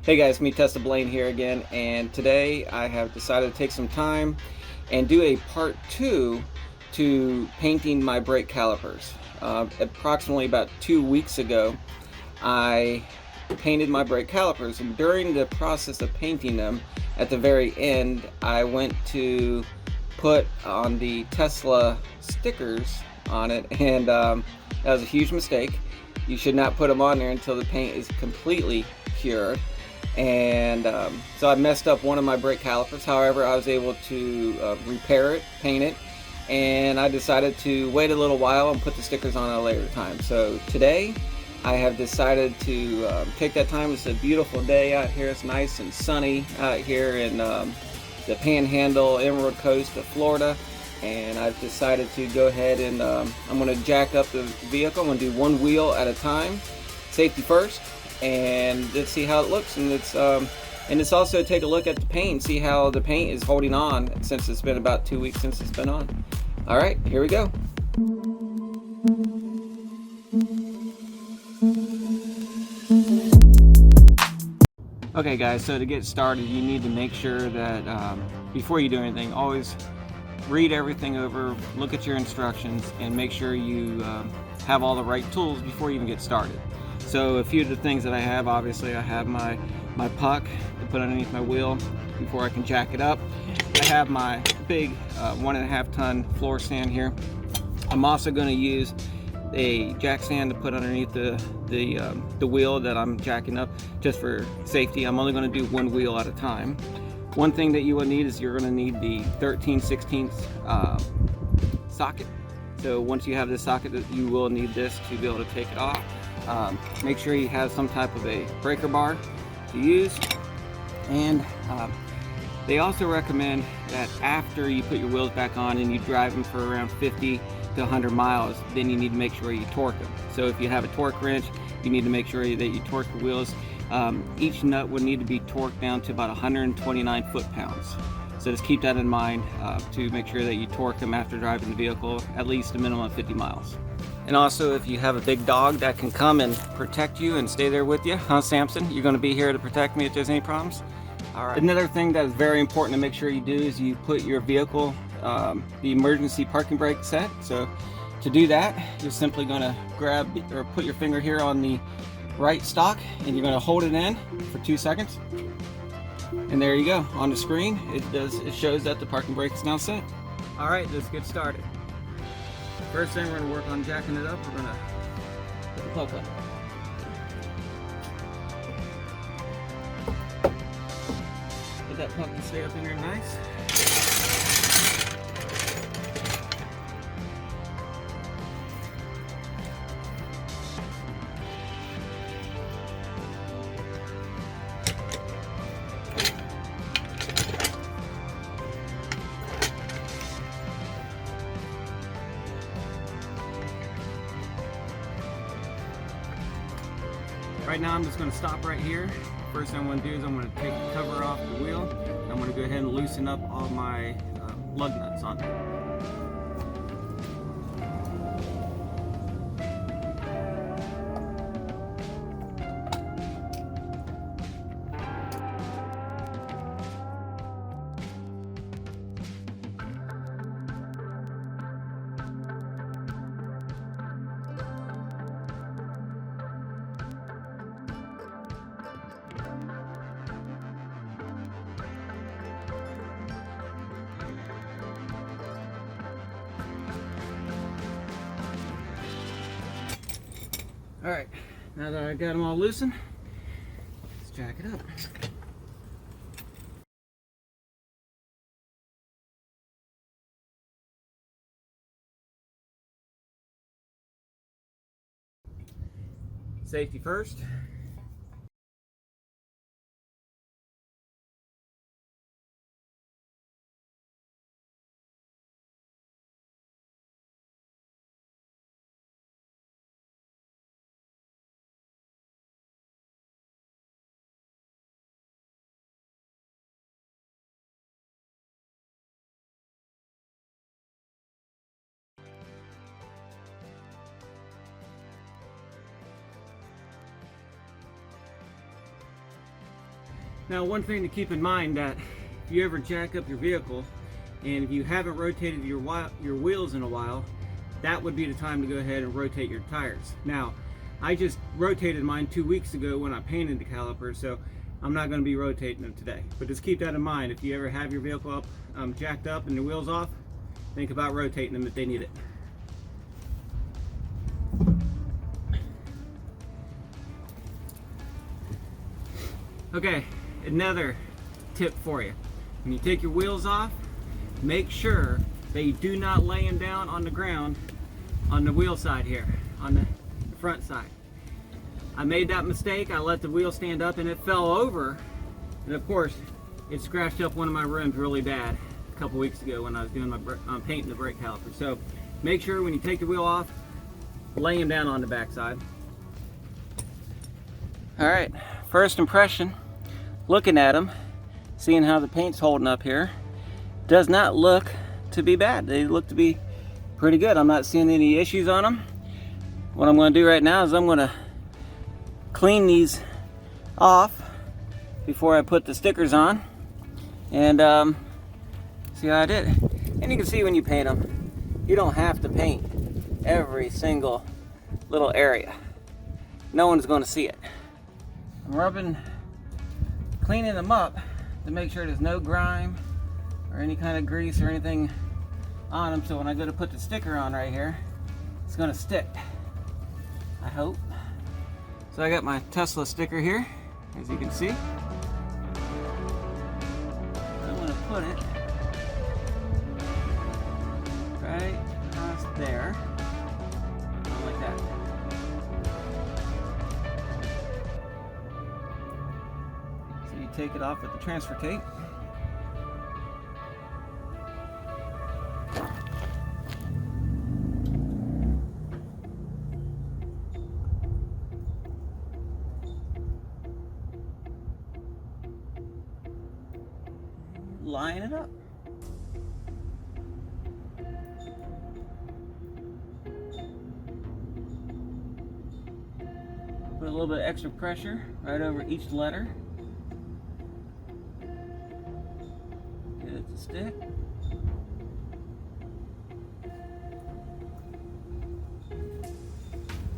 Hey guys, me Blaine here again, and today I have decided to take some time and do a part 2 to painting my brake calipers. Approximately about 2 weeks ago, I painted my brake calipers, and during the process of painting them, at the very end, I went to put on the Tesla stickers on it, and that was a huge mistake. You should not put them on there until the paint is completely cured. And so I messed up one of my brake calipers. However, I was able to repair it, paint it, and I decided to wait a little while and put the stickers on at a later time. So today I have decided to take that time. It's a beautiful day out here. It's nice and sunny out here in the Panhandle, Emerald Coast of Florida, and I've decided to go ahead and I'm going to jack up the vehicle. I'm going to do one wheel at a time, safety first, and let's see how it looks. And it's also take a look at the paint, see how the paint is holding on since it's been about 2 weeks since it's been on. All right, here we go. Okay guys, so to get started, you need to make sure that before you do anything, always read everything over, look at your instructions, and make sure you have all the right tools before you even get started. So a few of the things that I have, obviously I have my puck to put underneath my wheel before I can jack it up. I have my big 1.5 ton floor stand here. I'm also going to use a jack stand to put underneath the wheel that I'm jacking up, just for safety. I'm only going to do one wheel at a time. One thing that you will need is you're going to need the 13/16 socket. So once you have this socket, you will need this to be able to take it off. Make sure you have some type of a breaker bar to use, and they also recommend that after you put your wheels back on and you drive them for around 50 to 100 miles, then you need to make sure you torque them. So if you have a torque wrench, you need to make sure that you torque the wheels. Each nut would need to be torqued down to about 129 foot-pounds. So just keep that in mind to make sure that you torque them after driving the vehicle at least a minimum of 50 miles. And also, if you have a big dog that can come and protect you and stay there with you, huh, Samson? You're going to be here to protect me if there's any problems? All right. Another thing that is very important to make sure you do is you put your vehicle, the emergency parking brake set. So to do that, you're simply going to grab or put your finger here on the right stock, and you're going to hold it in for 2 seconds. And there you go. On the screen, it shows that the parking brake is now set. All right, let's get started. First thing, we're going to work on jacking it up. We're going to put the puck up. Get that puck to stay up in there nice. Right now I'm just going to stop right here. First thing I'm going to do is I'm going to take the cover off the wheel. I'm going to go ahead and loosen up all my lug nuts on there. All right, now that I got them all loosened, let's jack it up. Safety first. Now, one thing to keep in mind, that if you ever jack up your vehicle and if you haven't rotated your wheels in a while, that would be the time to go ahead and rotate your tires. Now, I just rotated mine 2 weeks ago when I painted the calipers, so I'm not going to be rotating them today. But just keep that in mind. If you ever have your vehicle up, jacked up and the wheels off, think about rotating them if they need it. Okay, another tip for you. When you take your wheels off, make sure that you do not lay them down on the ground on the wheel side here, on the front side. I made that mistake. I let the wheel stand up and it fell over, and of course it scratched up one of my rims really bad a couple weeks ago when I was doing my painting the brake caliper. So make sure when you take the wheel off, lay them down on the back side. All right, first impression, looking at them, seeing how the paint's holding up here, does not look to be bad. They look to be pretty good. I'm not seeing any issues on them. What I'm going to do right now is I'm going to clean these off before I put the stickers on, and see how I did. And you can see when you paint them, you don't have to paint every single little area. No one's going to see it. I'm cleaning them up to make sure there's no grime or any kind of grease or anything on them, so when I go to put the sticker on right here, it's going to stick, I hope. So I got my Tesla sticker here, as you can see. I'm going to put it right across there, like that. So you take it off with the transfer tape. Line it up. Put a little bit of extra pressure right over each letter. Get it to stick.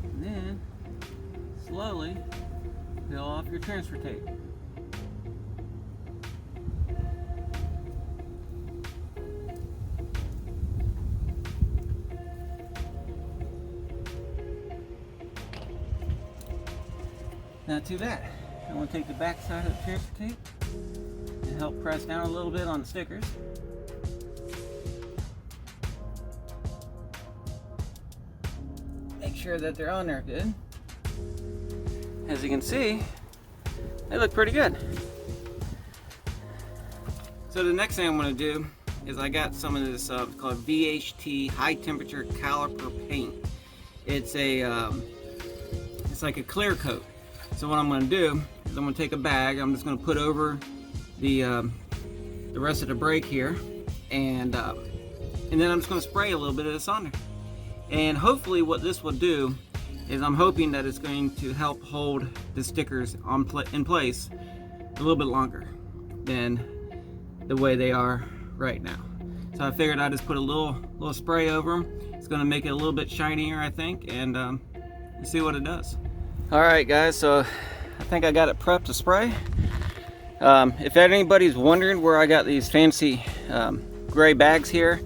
And then slowly peel off your transfer tape. Now to that, I want to take the back side of the transfer tape and help press down a little bit on the stickers. Make sure that they're on there good. As you can see, they look pretty good. So the next thing I'm going to do is I got some of this called VHT high temperature caliper paint. It's like a clear coat. So what I'm going to do is I'm going to take a bag. I'm just going to put over the rest of the brake here, and then I'm just going to spray a little bit of this on there. And hopefully, what this will do is I'm hoping that it's going to help hold the stickers in place a little bit longer than the way they are right now. So I figured I'd just put a little spray over them. It's going to make it a little bit shinier, I think, and see what it does. Alright guys, so I think I got it prepped to spray. If anybody's wondering where I got these fancy gray bags here,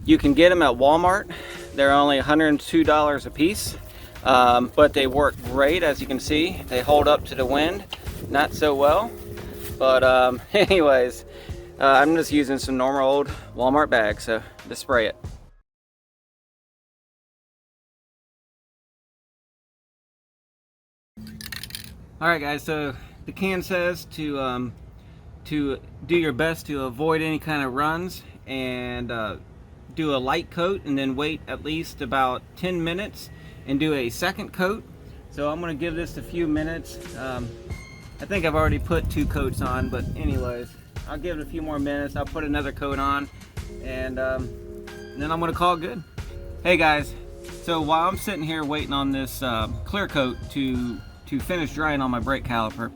you can get them at Walmart. They're only $102 a piece, but they work great. As you can see, they hold up to the wind, not so well, but anyways, I'm just using some normal old Walmart bags, so just spray it. Alright guys, so the can says to do your best to avoid any kind of runs, and do a light coat, and then wait at least about 10 minutes and do a second coat. So I'm going to give this a few minutes. I think I've already put 2 coats on, but anyways, I'll give it a few more minutes. I'll put another coat on, and then I'm going to call it good. Hey guys, so while I'm sitting here waiting on this clear coat to finish drying on my brake caliper,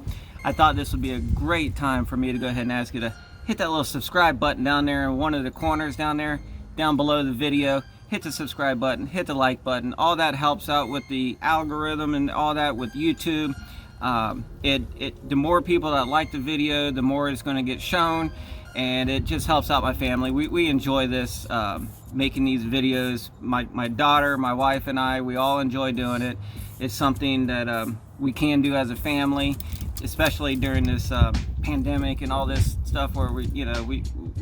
I thought this would be a great time for me to go ahead and ask you to hit that little subscribe button down there in one of the corners down there, down below the video. Hit the subscribe button, hit the like button. All that helps out with the algorithm and all that with YouTube. The more people that like the video, the more it's going to get shown, and it just helps out my family. We enjoy this, making these videos. My daughter, my wife, and I, we all enjoy doing it. It's something that we can do as a family, especially during this pandemic and all this stuff where we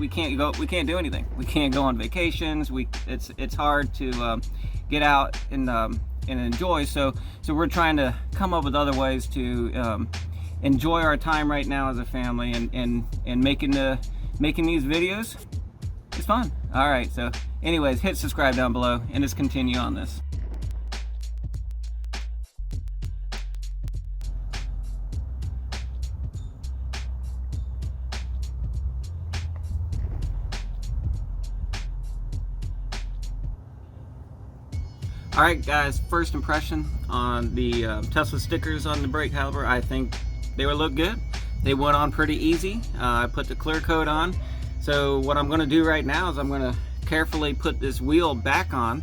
can't do anything. We can't go on vacations. It's hard to get out and enjoy. So we're trying to come up with other ways to enjoy our time right now as a family, and making these videos. It's fun. All right. So anyways, hit subscribe down below and let's continue on this. Alright guys, first impression on the Tesla stickers on the brake caliper. I think they would look good. They went on pretty easy. I put the clear coat on. So what I'm going to do right now is I'm going to carefully put this wheel back on.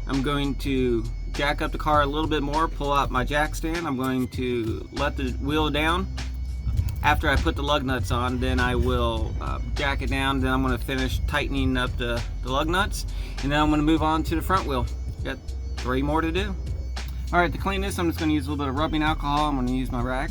I'm going to jack up the car a little bit more, pull out my jack stand. I'm going to let the wheel down. After I put the lug nuts on, then I will jack it down. Then I'm going to finish tightening up the lug nuts, and then I'm going to move on to the front wheel. Got 3 more to do. All right, to clean this, I'm just going to use a little bit of rubbing alcohol. I'm going to use my rag.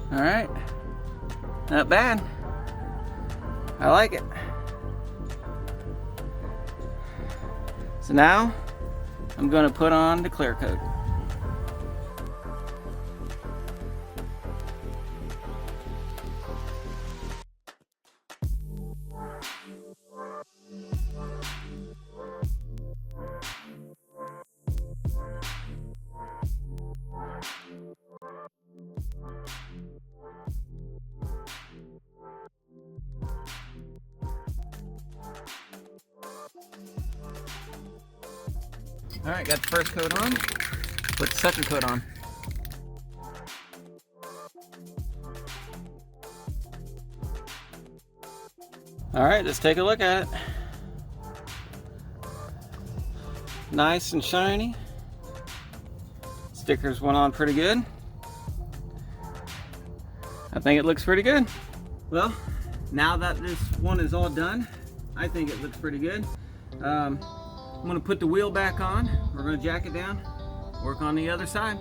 All right, not bad. I like it. So now I'm going to put on the clear coat. All right, got the first coat on. Put the second coat on. All right, let's take a look at it. Nice and shiny. Stickers went on pretty good. I think it looks pretty good. Well, now that this one is all done, I think it looks pretty good. I'm going to put the wheel back on. We're going to jack it down, work on the other side.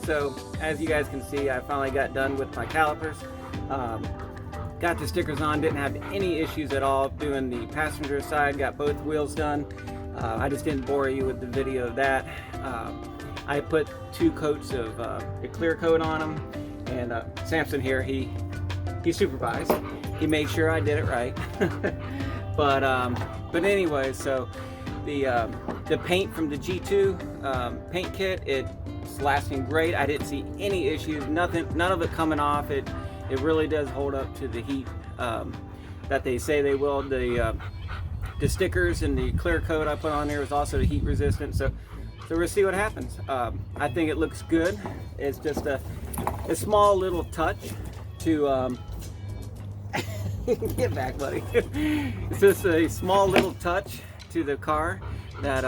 so as you guys can see, I finally got done with my calipers. Got the stickers on, didn't have any issues at all doing the passenger side, got both wheels done. I just didn't bore you with the video of that. I put 2 coats of the clear coat on them, and Samson here, he supervised. He made sure I did it right. But anyway, so the paint from the G2 paint kit, it's lasting great. I didn't see any issues, none of it coming off. It really does hold up to the heat that they say they will. The stickers and the clear coat I put on there was also heat resistant. So we'll see what happens. I think it looks good. It's just a small little touch to get back, buddy. It's just a small little touch to the car that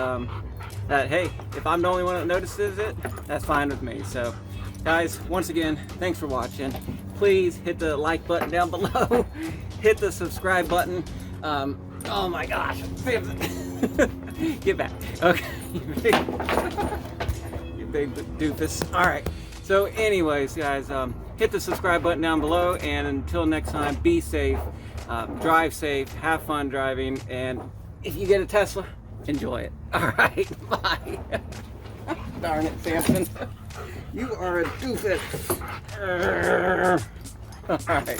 hey, if I'm the only one that notices it, that's fine with me. So guys, once again, thanks for watching. Please hit the like button down below. Hit the subscribe button. Oh my gosh, get back. Okay, you big doofus. All right, so anyways, guys, hit the subscribe button down below, and until next time, be safe, drive safe, have fun driving, and if you get a Tesla, enjoy it. All right, bye. Darn it, Samson. You are a doofus. All right.